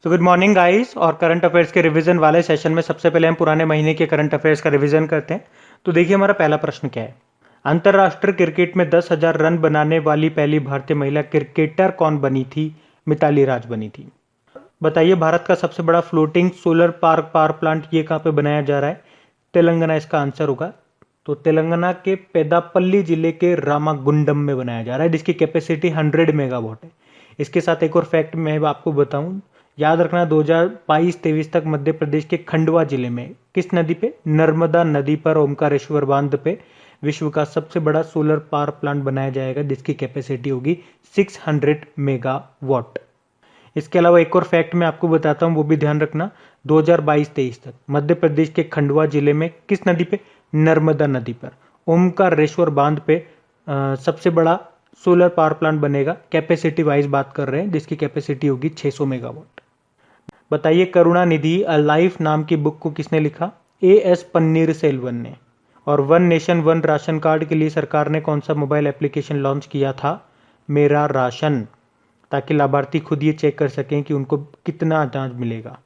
So good morning guys. और current affairs के revision वाले सेशन में सबसे पहले हम पुराने महीने के करंट अफेयर्स का रिवीजन करते हैं। तो देखिए हमारा पहला प्रश्न क्या है। अंतर्राष्ट्रीय क्रिकेट में 10,000 रन बनाने वाली पहली भारतीय महिला क्रिकेटर कौन बनी थी? मिताली राज बनी थी। बताइए भारत का सबसे बड़ा फ्लोटिंग सोलर पावर प्लांट ये कहाँ पे बनाया जा रहा है? तेलंगाना इसका आंसर होगा। तो तेलंगाना के पेदापल्ली जिले के रामागुंडम में बनाया जा रहा है, जिसकी कैपेसिटी 100 मेगावाट है। इसके साथ एक और फैक्ट मैं आपको बताऊं, याद रखना 2022-23 तक मध्य प्रदेश के खंडवा जिले में किस नदी पे? नर्मदा नदी पर ओमकारेश्वर बांध पे विश्व का सबसे बड़ा सोलर पावर प्लांट बनाया जाएगा, जिसकी कैपेसिटी होगी 600 मेगावाट। इसके अलावा एक और फैक्ट मैं आपको बताता हूं, वो भी ध्यान रखना। 2022-23 तक मध्य प्रदेश के खंडवा जिले में किस नदी पे? नर्मदा नदी पर ओमकारेश्वर बांध पे सबसे बड़ा सोलर पावर प्लांट बनेगा। कैपेसिटी वाइज बात कर रहे हैं, जिसकी कैपेसिटी होगी 600 मेगावाट। बताइए करुणानिधि अ लाइफ नाम की बुक को किसने लिखा? एएस पन्नीरसेल्वन ने। और one nation one ration card के लिए सरकार ने कौन सा मोबाइल एप्लीकेशन लॉन्च किया था? मेरा राशन, ताकि लाभार्थी खुद ये चेक कर सकें कि उनको कितना अनाज मिलेगा।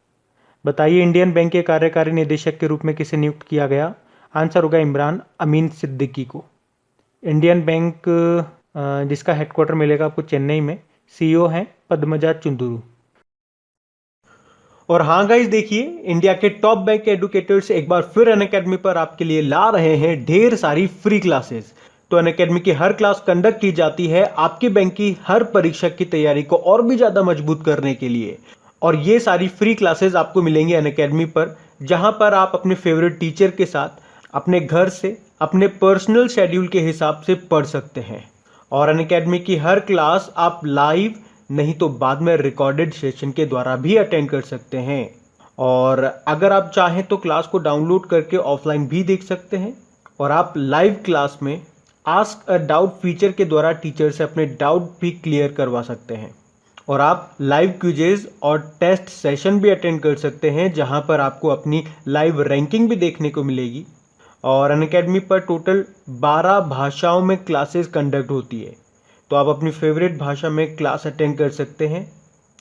बताइए इंडियन बैंक के कार्यकारी निदेशक के रूप में किसे नियुक्त किया गया? आंसर होगा इमरान अमीन सिद्दीकी को। इंडियन बैंक जिसका हेडक्वार्टर मिलेगा आपको चेन्नई में, सीईओ हैं पद्मजा चुंदुरु। और हाँ गाइस, देखिए इंडिया के टॉप बैंक एडुकेटर्स एक बार फिर अनअकैडमी पर आपके लिए ला रहे हैं ढेर सारी फ्री क्लासेस। तो अनअकैडमी की हर क्लास कंडक्ट की जाती है आपके बैंक की हर परीक्षा की तैयारी को और भी ज्यादा मजबूत करने के लिए। और ये सारी फ्री क्लासेस आपको मिलेंगी अनअकैडमी पर, जहां पर आप अपने फेवरेट टीचर के साथ अपने घर से अपने पर्सनल शेड्यूल के हिसाब से पढ़ सकते हैं। और अनअकैडमी की हर क्लास आप लाइव नहीं तो बाद में रिकॉर्डेड सेशन के द्वारा भी अटेंड कर सकते हैं। और अगर आप चाहें तो क्लास को डाउनलोड करके ऑफलाइन भी देख सकते हैं। और आप लाइव क्लास में आस्क अ डाउट फीचर के द्वारा टीचर से अपने डाउट भी क्लियर करवा सकते हैं। और आप लाइव क्विजेज और टेस्ट सेशन भी अटेंड कर सकते हैं, जहां पर आपको अपनी लाइव रैंकिंग भी देखने को मिलेगी। और अनअकैडमी पर टोटल 12 भाषाओं में क्लासेस कंडक्ट होती है, तो आप अपनी फेवरेट भाषा में क्लास अटेंड कर सकते हैं।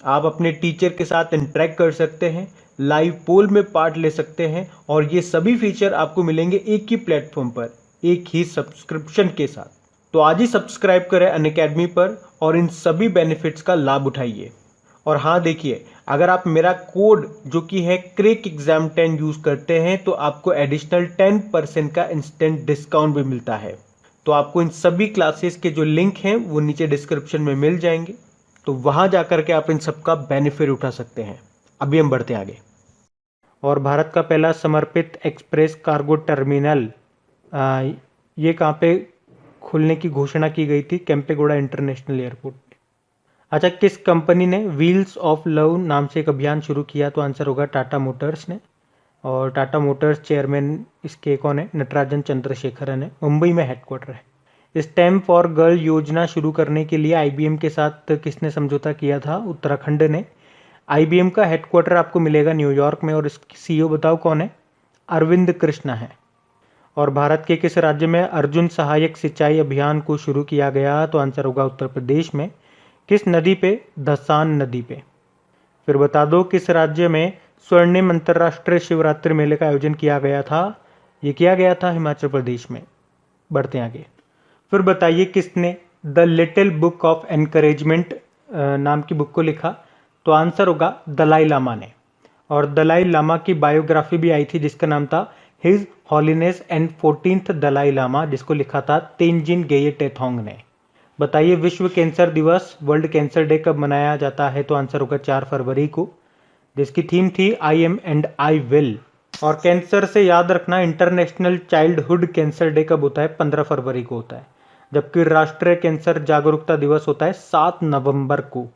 आप अपने टीचर के साथ इंटरेक्ट कर सकते हैं, लाइव पोल में पार्ट ले सकते हैं। और ये सभी फीचर आपको मिलेंगे एक ही प्लेटफॉर्म पर, एक ही सब्सक्रिप्शन के साथ। तो आज ही सब्सक्राइब करें अनअकैडमी पर और इन सभी बेनिफिट्स का लाभ उठाइए। और हाँ देखिए, अगर आप मेरा कोड जो कि है क्रेक एग्जाम 10 यूज करते हैं तो आपको एडिशनल 10% का इंस्टेंट डिस्काउंट भी मिलता है। तो आपको इन सभी क्लासेस के जो लिंक हैं वो नीचे डिस्क्रिप्शन में मिल जाएंगे, तो वहां जाकर के आप इन सबका बेनिफिट उठा सकते हैं। अभी हम बढ़ते हैं आगे। और भारत का पहला समर्पित एक्सप्रेस कार्गो टर्मिनल ये कहाँ पे खुलने की घोषणा की गई थी? Kempegowda international airport. अच्छा, किस कंपनी ने व्हील्स ऑफ लव नाम से एक अभियान शुरू किया? तो आंसर होगा टाटा मोटर्स ने। और टाटा मोटर्स चेयरमैन इसके कौन है? नटराजन चंद्रशेखरन है। मुंबई में हेडक्वार्टर है। स्टेम फॉर गर्ल योजना शुरू करने के लिए आईबीएम के साथ किसने समझौता किया था? उत्तराखंड ने। आईबीएम का हेडक्वार्टर आपको मिलेगा न्यूयॉर्क में, और इसकी सीईओ बताओ कौन है? अरविंद कृष्णा है। और भारत के किस राज्य में अर्जुन सहायक सिंचाई अभियान को शुरू किया गया? तो आंसर होगा उत्तर प्रदेश में। किस नदी पे? धसान नदी पे। फिर बता दो किस राज्य में स्वर्णिम अंतर्राष्ट्रीय शिवरात्रि मेले का आयोजन किया गया था? ये किया गया था हिमाचल प्रदेश में। बढ़ते हैं आगे। फिर बताइए किसने the little book of encouragement नाम की बुक को लिखा? तो आंसर होगा दलाई लामा ने। और दलाई लामा की बायोग्राफी भी आई थी, जिसका नाम था his holiness and 14th Dalai Lama, जिसको लिखा था तेंजिन गेये टेथोंग ने। बताइए विश्व कैंसर दिवस, वर्ल्ड कैंसर डे कब मनाया जाता है? तो आंसर होगा 4 फरवरी को, जिसकी थीम थी I am and I will. और कैंसर से याद रखना, इंटरनेशनल चाइल्डहुड कैंसर डे कब होता है? 15 फरवरी को होता है। जबकि राष्ट्रीय कैंसर जागरूकता दिवस होता है 7 नवंबर को।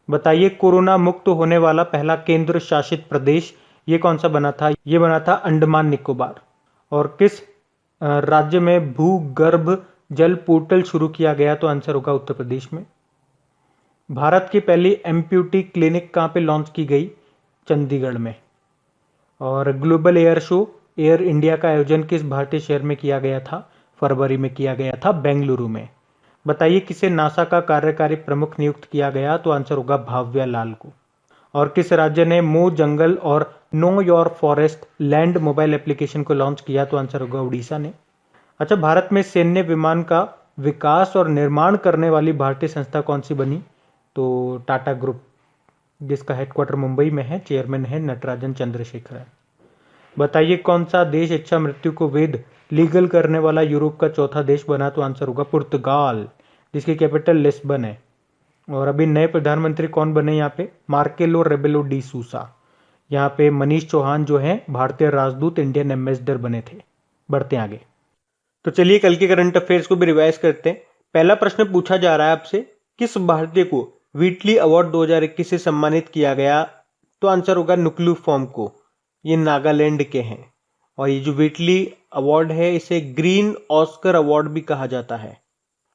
बताइए कोरोना मुक्त होने वाला पहला केंद्र शासित प्रदेश ये कौन सा बना था? ये बना था अंडमान निकोबार। और किस राज्य में भूगर्भ जल पोर्टल शुरू किया गया? तो आंसर होगा उत्तर प्रदेश में। भारत की पहली एम्प्यूटी क्लिनिक कहाँ पे लॉन्च की गई? चंडीगढ़ में। और global air show air India का आयोजन किस भारतीय शहर में किया गया था? फरवरी में किया गया था बेंगलुरु में। बताइए किसे नासा का कार्यकारी प्रमुख नियुक्त किया गया? तो आंसर होगा भाव्या लाल को। और किस राज्य ने मो जंगल और know your forest land mobile application को लॉन्च किया? तो आंसर होगा उड़ीसा ने। अच्छा, भारत में सैन्य विमान का विकास और निर्माण करने वाली भारतीय संस्था कौन सी बनी? तो टाटा ग्रुप, जिसका हेडक्वार्टर मुंबई में है, चेयरमैन है नटराजन चंद्रशेखर। बताइए कौन सा देश इच्छा मृत्यु को वैध लीगल करने वाला यूरोप का चौथा देश बना? तो आंसर होगा पुर्तगाल, जिसकी कैपिटल लिस्बन है। और अभी नए प्रधानमंत्री कौन बने यहाँ पे? मार्केलो रेबेलो डी सूसा। यहाँ पे मनीष चौहान जो है भारतीय राजदूत, इंडियन एम्बेसडर बने थे। बढ़ते आगे। तो चलिए कल के करंट अफेयर्स को भी रिवाइज करते हैं। पहला प्रश्न पूछा जा रहा है आपसे, किस भारतीय को व्हीटली अवार्ड 2021 से सम्मानित किया गया? तो आंसर होगा नुक्लू फॉर्म को। ये नागालैंड के हैं। और ये जो व्हीटली अवार्ड है इसे ग्रीन ऑस्कर अवार्ड भी कहा जाता है।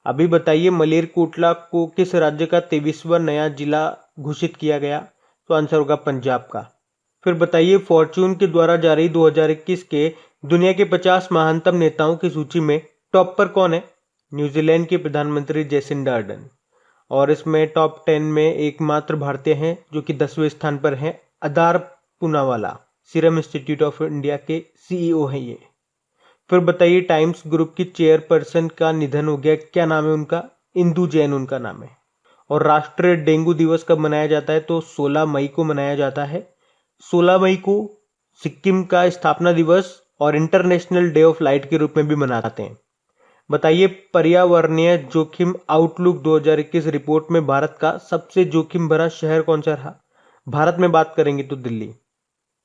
अभी बताइए मलेरकोटला को किस राज्य का 23वां नया जिला घोषित किया गया? तो आंसर होगा पंजाब का। फिर बताइए फॉर्च्यून के द्वारा जारी 2021 के दुनिया के 50 महानतम नेताओं की सूची में टॉप पर कौन है? न्यूजीलैंड के प्रधानमंत्री जेसिंडा अर्डन। और इसमें टॉप 10 में एकमात्र भारतीय हैं जो कि 10वें स्थान पर हैं, Adar Poonawalla, serum institute of India के सीईओ हैं ये। फिर बताइए टाइम्स ग्रुप की चेयरपर्सन का निधन हो गया, क्या नाम है उनका? इंदु जैन उनका नाम है। और राष्ट्रीय डेंगू दिवस कब मनाया जाता है? तो 16 मई को मनाया जाता है। 16 मई को सिक्किम का स्थापना दिवस और इंटरनेशनल डे ऑफ लाइट के रूप में भी मनाते हैं। बताइए पर्यावरणीय जोखिम आउटलुक 2021 रिपोर्ट में भारत का सबसे जोखिम भरा शहर कौन सा रहा? भारत में बात करेंगे तो दिल्ली,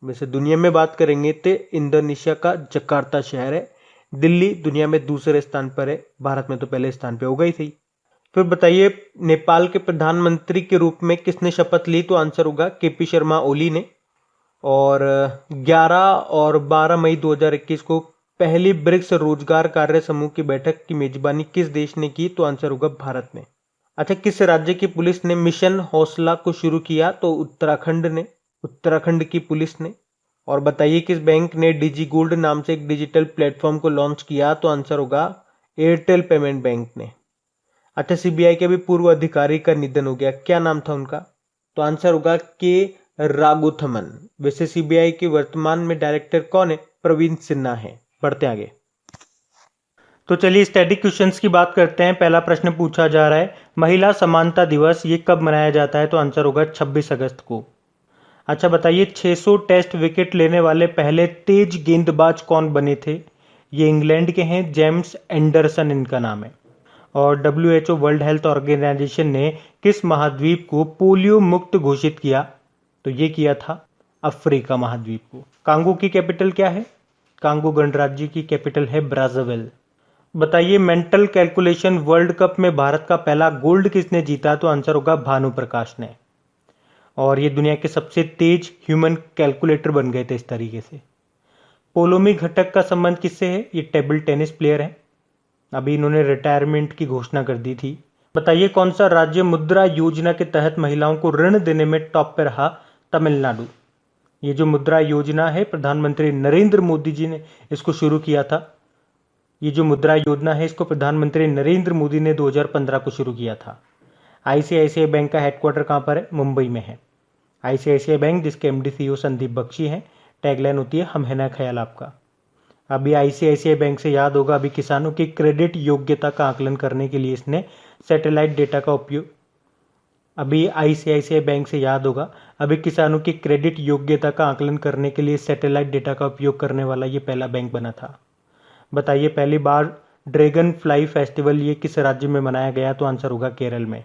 वैसे दुनिया में बात करेंगे तो इंडोनेशिया का जकार्ता शहर है। दिल्ली दुनिया में दूसरे स्थान पर है, भारत में तो पहले स्थान पे हो गई थी। फिर बताइए नेपाल के प्रधानमंत्री के रूप में किसने शपथ ली? तो आंसर होगा केपी शर्मा ओली ने। और 11 और 12 मई 2021 को पहली ब्रिक्स रोजगार कार्य समूह की बैठक की मेजबानी किस देश ने की? तो आंसर होगा भारत ने। अच्छा, किस राज्य की पुलिस ने मिशन हौसला को शुरू किया? तो उत्तराखंड ने, उत्तराखंड की पुलिस ने। और बताइए किस बैंक ने डिजी गोल्ड नाम से एक डिजिटल प्लेटफॉर्म को लॉन्च किया? तो आंसर होगा एयरटेल पेमेंट बैंक ने। अच्छा, सीबीआई के भी पूर्व अधिकारी का निधन हो गया, क्या नाम था उनका? तो आंसर होगा के राघुथमन। वैसे सीबीआई के वर्तमान में डायरेक्टर कौन है? प्रवीण सिन्हा है। बढ़ते आगे। तो चलिए स्टैटिक क्वेश्चंस की बात करते हैं। पहला प्रश्न पूछा जा रहा है महिला समानता दिवस ये कब मनाया जाता है? तो आंसर होगा 26 अगस्त को। अच्छा बताइए 600 टेस्ट विकेट लेने वाले पहले तेज गेंदबाज कौन बने थे? ये इंग्लैंड के हैं, जेम्स एंडरसन इनका नाम है। और WHO वर्ल्ड हेल्थ ऑर्गेनाइजेशन ने किस महाद्वीप को पोलियो मुक्त घोषित किया? तो ये किया था अफ्रीका महाद्वीप को। कांगो की कैपिटल क्या है? कांगो गणराज्य की कैपिटल है ब्राज़ाविल। बताइए मेंटल कैलकुलेशन वर्ल्ड कप में भारत का पहला गोल्ड किसने जीता? तो आंसर होगा भानु प्रकाश ने। और ये दुनिया के सबसे तेज ह्यूमन कैलकुलेटर बन गए थे इस तरीके से। पोलोमी घटक का संबंध किससे है? ये टेबल टेनिस प्लेयर है, अभी इन्होंने रिटायरमेंट की घोषणा कर दी थी। बताइए कौन सा राज्य मुद्रा योजना के तहत महिलाओं को ऋण देने में टॉप पे रहा? तमिलनाडु। ये जो मुद्रा योजना है प्रधानमंत्री नरेंद्र मोदी जी ने इसको शुरू किया था। ये जो मुद्रा योजना है इसको प्रधानमंत्री नरेंद्र मोदी ने 2015 को शुरू किया था। आईसीआईसीआई बैंक का हेडक्वार्टर कहाँ पर है? मुंबई में है। आईसीआईसीआई बैंक जिसके एमडी सीईओ संदीप बख्शी हैं। टैगलाइन होती है हम है ना ख्याल आपका। अभी आईसीआईसीआई बैंक से याद होगा अभी किसानों की क्रेडिट योग्यता का आकलन करने के लिए इसने सैटेलाइट डेटा का उपयोग अभी आईसीआईसीआई बैंक से याद होगा अभी किसानों की क्रेडिट योग्यता का आकलन करने के लिए सैटेलाइट डेटा का उपयोग करने वाला ये पहला बैंक बना था। बताइए पहली बार ड्रैगन फ्लाई फेस्टिवल ये किस राज्य में मनाया गया? तो आंसर होगा केरल में।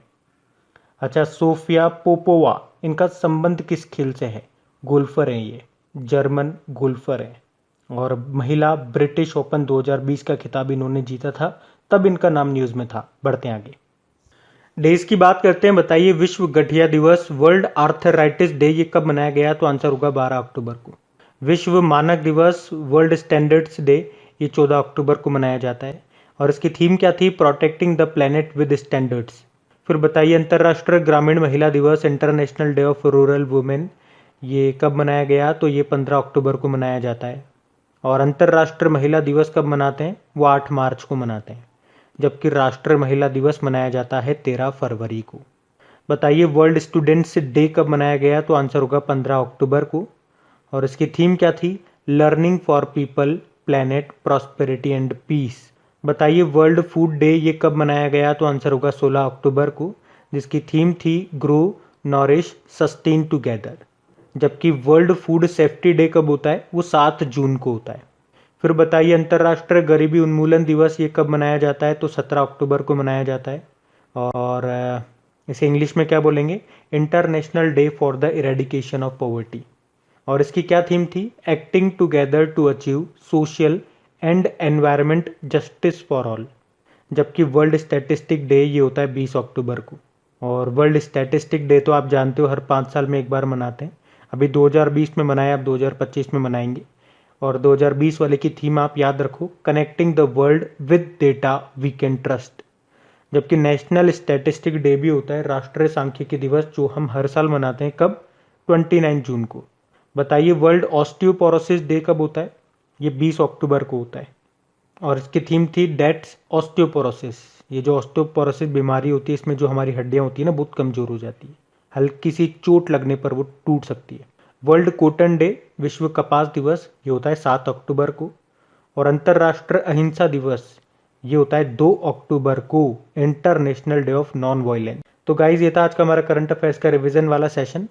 अच्छा सोफिया पोपोवा इनका संबंध किस खेल से है? गोल्फर हैं ये, जर्मन गोल्फर हैं। और महिला ब्रिटिश ओपन 2020 का खिताब इन्होंने जीता था, तब इनका नाम न्यूज़ में था। बढ़ते हैं आगे। डेज की बात करते हैं। बताइए विश्व गठिया दिवस वर्ल्ड आर्थराइटिस डे ये कब मनाया गया? तो आंसर होगा 12 अक्टूबर को। विश्व मानक दिवस वर्ल्ड स्टैंडर्ड्स डे ये 14 अक्टूबर को मनाया जाता है। और इसकी थीम क्या थी? Protecting the planet with standards. फिर बताइए अंतर्राष्ट्रीय ग्रामीण महिला दिवस international day of rural women ये कब मनाया गया? तो ये 15 अक्टूबर को मनाया जाता है। और अंतर्राष्ट्रीय महिला दिवस कब मनाते हैं? वो 8 मार्च को मनाते हैं, जबकि राष्ट्रीय महिला दिवस मनाया जाता है 13 फरवरी को। बताइए वर्ल्ड स्टूडेंट्स डे कब मनाया गया, तो आंसर होगा 15 अक्टूबर को। और इसकी थीम क्या थी, learning for people, planet, prosperity and peace. बताइए वर्ल्ड फूड डे ये कब मनाया गया, तो आंसर होगा 16 अक्टूबर को, जिसकी थीम थी ग्रो, नॉरिश, सस्टेन टुगेदर। जबकि वर्ल्ड फूड सेफ्टी डे कब होता है, वो 7 जून को होता है। फिर बताइए अंतर्राष्ट्रीय गरीबी उन्मूलन दिवस ये कब मनाया जाता है, तो 17 अक्टूबर को मनाया जाता है। और इसे इंग्लिश में क्या बोलेंगे, international day for the eradication of poverty. और इसकी क्या थीम थी, acting together to achieve social and environment justice for all. जबकि वर्ल्ड स्टैटिस्टिक डे ये होता है 20 अक्टूबर को। और वर्ल्ड स्टैटिस्टिक डे तो आप जानते हो हर 5 साल में एक बार मनाते हैं। अभी 2020 में मनाया, अब 2025 में मनाएंगे। और 2020 वाले की थीम आप याद रखो, connecting the world with data we can trust. जबकि नेशनल स्टैटिस्टिक डे भी होता है, राष्ट्रीय सांख्यिकी दिवस, जो हम हर साल मनाते हैं, कब, 29 जून को। बताइए वर्ल्ड ऑस्टियोपोरोसिस डे कब होता है, ये 20 अक्टूबर को होता है। और इसकी थीम थी डेट्स ऑस्टियोपोरोसिस। ये जो ऑस्टियोपोरोसिस बीमारी होती है, इसमें जो हमारी हड्डियां होती है ना, बहुत कमजोर हो जाती है, हल्की सी चोट लगने पर वो टूट सकती है। वर्ल्ड कॉटन डे, विश्व कपास दिवस, ये होता है 7 अक्टूबर को। और अंतर्राष्ट्रीय अहिंसा दिवस ये होता है 2 अक्टूबर को, international day of non violence. तो गाइज ये था आज का हमारा करंट अफेयर्स का रिवीजन वाला सेशन।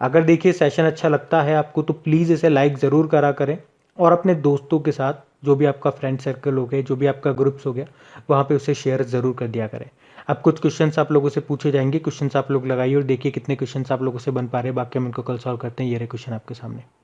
अगर देखिए सेशन अच्छा लगता है आपको, तो प्लीज़ इसे लाइक ज़रूर करा करें और अपने दोस्तों के साथ, जो भी आपका फ्रेंड सर्कल हो गया, जो भी आपका ग्रुप्स हो गया, वहाँ पे उसे शेयर ज़रूर कर दिया करें। अब कुछ क्वेश्चंस आप लोगों से पूछे जाएंगे, क्वेश्चंस आप लोग लगाइए और देखिए कितने क्वेश्चंस आप लोगों से बन पा रहे हैं। बाकी हम इनको कल सॉल्व करते हैं। ये रहे क्वेश्चन आपके सामने।